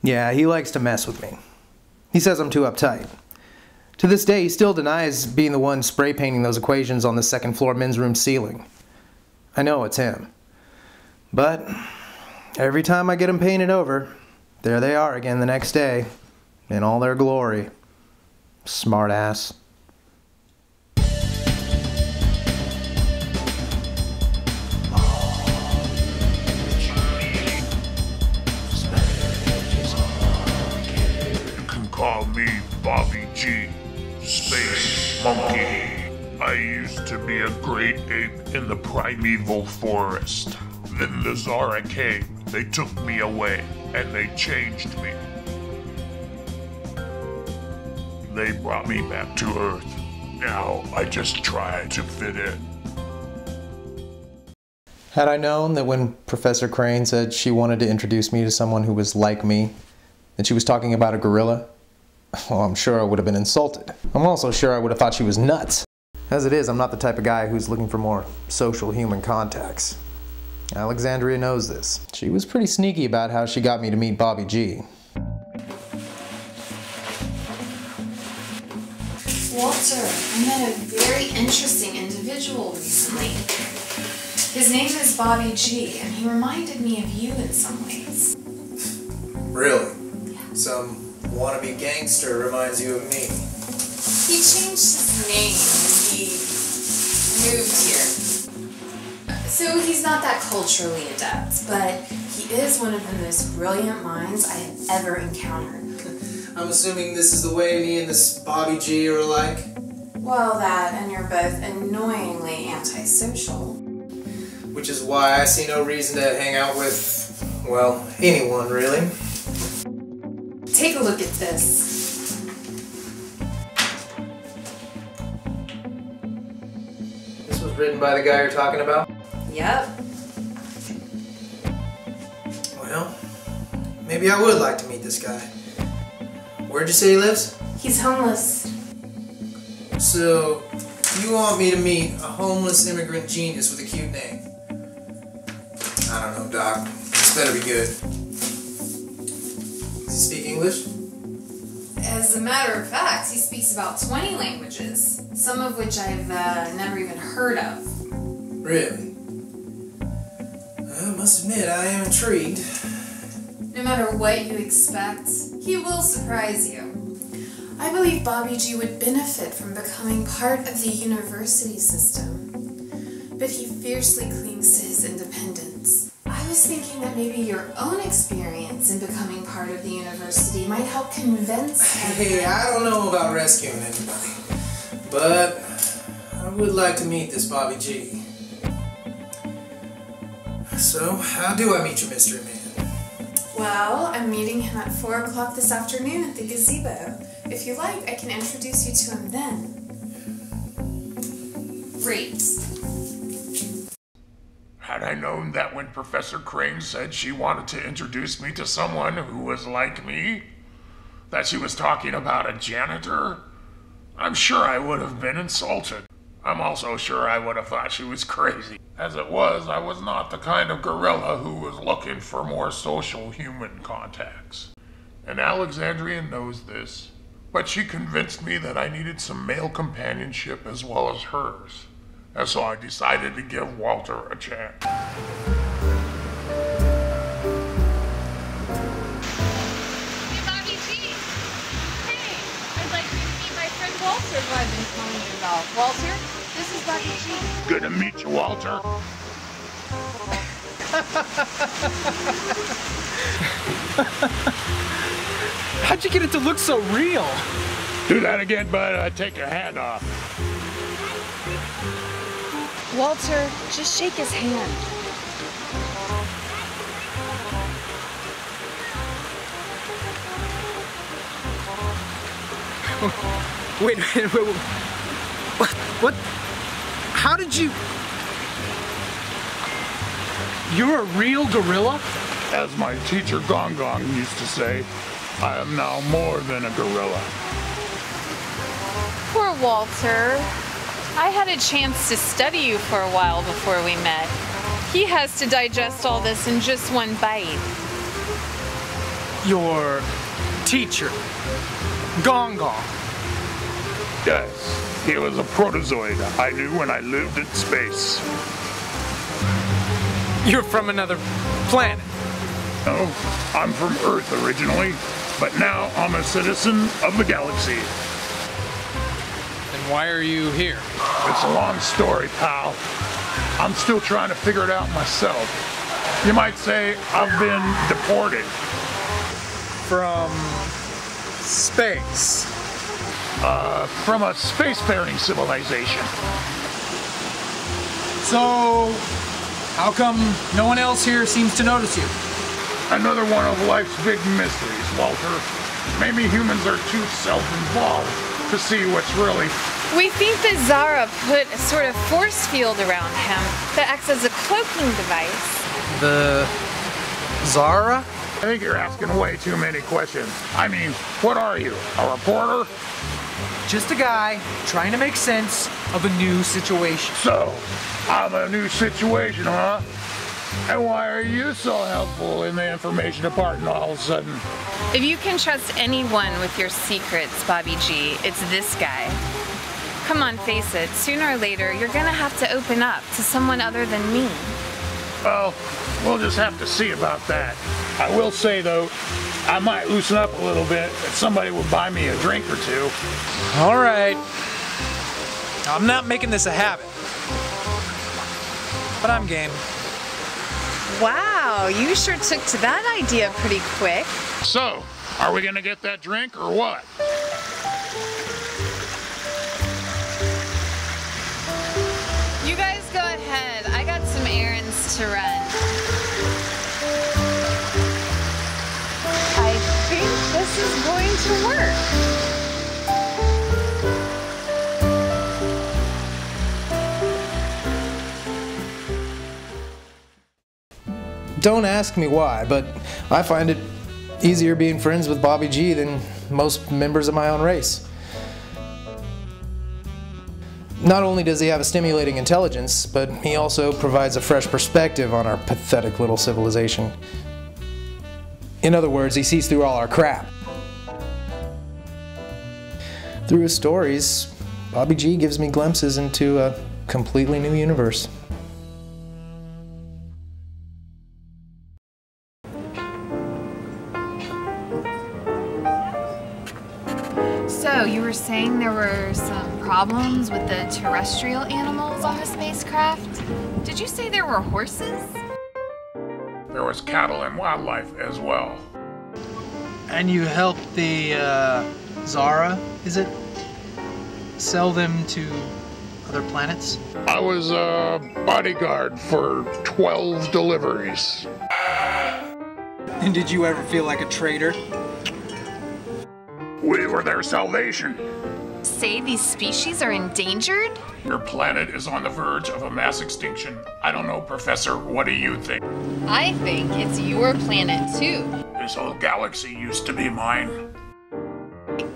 Yeah, he likes to mess with me. He says I'm too uptight. To this day, he still denies being the one spray painting those equations on the second floor men's room ceiling. I know it's him. But every time I get them painted over, there they are again the next day, in all their glory. Smart ass. You can call me Bobby G, Space Monkey. I used to be a great ape in the primeval forest. Then the Zara came. They took me away, and they changed me. They brought me back to Earth. Now I just try to fit in. Had I known that when Professor Crane said she wanted to introduce me to someone who was like me, that she was talking about a gorilla, well, I'm sure I would have been insulted. I'm also sure I would have thought she was nuts. As it is, I'm not the type of guy who's looking for more social human contacts. Alexandria knows this. She was pretty sneaky about how she got me to meet Bobby G. Walter, I met a very interesting individual recently. His name is Bobby G, and he reminded me of you in some ways. Really? Yeah. Some wannabe gangster reminds you of me. He changed his name when he moved here. So he's not that culturally adept, but he is one of the most brilliant minds I have ever encountered. I'm assuming this is the way me and this Bobby G are alike? Well, that, and you're both annoyingly antisocial. Which is why I see no reason to hang out with, well, anyone really. Take a look at this. This was written by the guy you're talking about? Yep. Well, maybe I would like to meet this guy. Where'd you say he lives? He's homeless. So, you want me to meet a homeless immigrant genius with a cute name? I don't know, Doc. This better be good. Does he speak English? As a matter of fact, he speaks about 20 languages, some of which I've never even heard of. Really? I must admit, I am intrigued. No matter what you expect, he will surprise you. I believe Bobby G would benefit from becoming part of the university system, but he fiercely clings to his independence. I was thinking that maybe your own experience in becoming part of the university might help convince him. Hey, I don't know about rescuing anybody, but I would like to meet this Bobby G. So, how do I meet your mystery man? Well, I'm meeting him at 4 o'clock this afternoon at the gazebo. If you like, I can introduce you to him then. Great. Had I known that when Professor Crane said she wanted to introduce me to someone who was like me, that she was talking about a janitor, I'm sure I would have been insulted. I'm also sure I would have thought she was crazy. As it was, I was not the kind of gorilla who was looking for more social human contacts. And Alexandria knows this, but she convinced me that I needed some male companionship as well as hers. And so I decided to give Walter a chance. Hey, Bobby G. Hey, I'd like you to meet my friend Walter, who I've been telling you about. Walter, this is Bobby G. Good to meet you, Walter. How'd you get it to look so real? Do that again, bud. Take your hand off. Walter, just shake his hand. Wait. What? How did you... You're a real gorilla? As my teacher Gong Gong used to say, I am now more than a gorilla. Poor Walter. I had a chance to study you for a while before we met. He has to digest all this in just one bite. your teacher, Gong Gong? Yes, he was a protozoid I knew when I lived in space. You're from another planet. No, I'm from Earth originally, but now I'm a citizen of the galaxy. Then why are you here? It's a long story, pal. I'm still trying to figure it out myself. You might say I've been deported. From space. From a spacefaring civilization. So, how come no one else here seems to notice you? Another one of life's big mysteries, Walter. Maybe humans are too self-involved to see what's really... We think that Zara put a sort of force field around him that acts as a cloaking device. The Zara? I think you're asking way too many questions. I mean, what are you, a reporter? Just a guy trying to make sense of a new situation. So, I'm a new situation, huh? And why are you so helpful in the information department all of a sudden? If you can trust anyone with your secrets, Bobby G, it's this guy. Come on, face it, sooner or later, you're gonna have to open up to someone other than me. Well, we'll just have to see about that. I will say, though, I might loosen up a little bit if somebody would buy me a drink or two. All right. I'm not making this a habit. But I'm game. Wow, you sure took to that idea pretty quick. So, are we gonna get that drink or what? You guys go ahead. I got some errands to run. I think this is going to work. Don't ask me why, but I find it easier being friends with Bobby G than most members of my own race. Not only does he have a stimulating intelligence, but he also provides a fresh perspective on our pathetic little civilization. In other words, he sees through all our crap. Through his stories, Bobby G gives me glimpses into a completely new universe. So, you were saying there were some problems with the terrestrial animals on the spacecraft? Did you say there were horses? There was cattle and wildlife as well. And you helped the Zara, is it? Sell them to other planets? I was a bodyguard for 12 deliveries. And did you ever feel like a traitor? We were their salvation. Say these species are endangered? Your planet is on the verge of a mass extinction. I don't know, Professor, what do you think? I think it's your planet too. This whole galaxy used to be mine.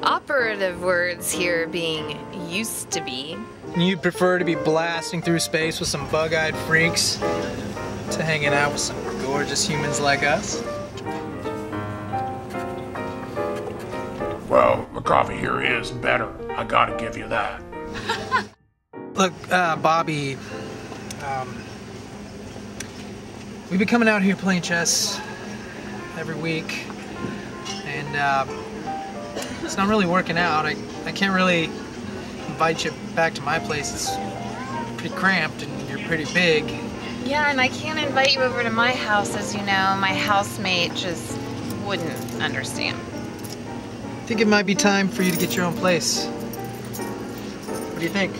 Operative words here being used to be. You'd prefer to be blasting through space with some bug-eyed freaks to hanging out with some gorgeous humans like us? Well, the coffee here is better. I gotta give you that. Look, Bobby, we've been coming out here playing chess every week, and it's not really working out. I can't really invite you back to my place. It's pretty cramped and you're pretty big. Yeah, and I can't invite you over to my house, as you know. My housemate just wouldn't understand. I think it might be time for you to get your own place. What do you think?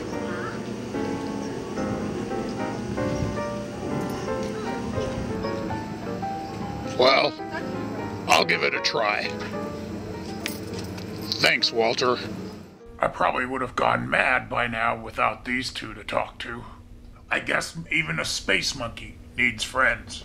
Well, I'll give it a try. Thanks, Walter. I probably would have gone mad by now without these two to talk to. I guess even a space monkey needs friends.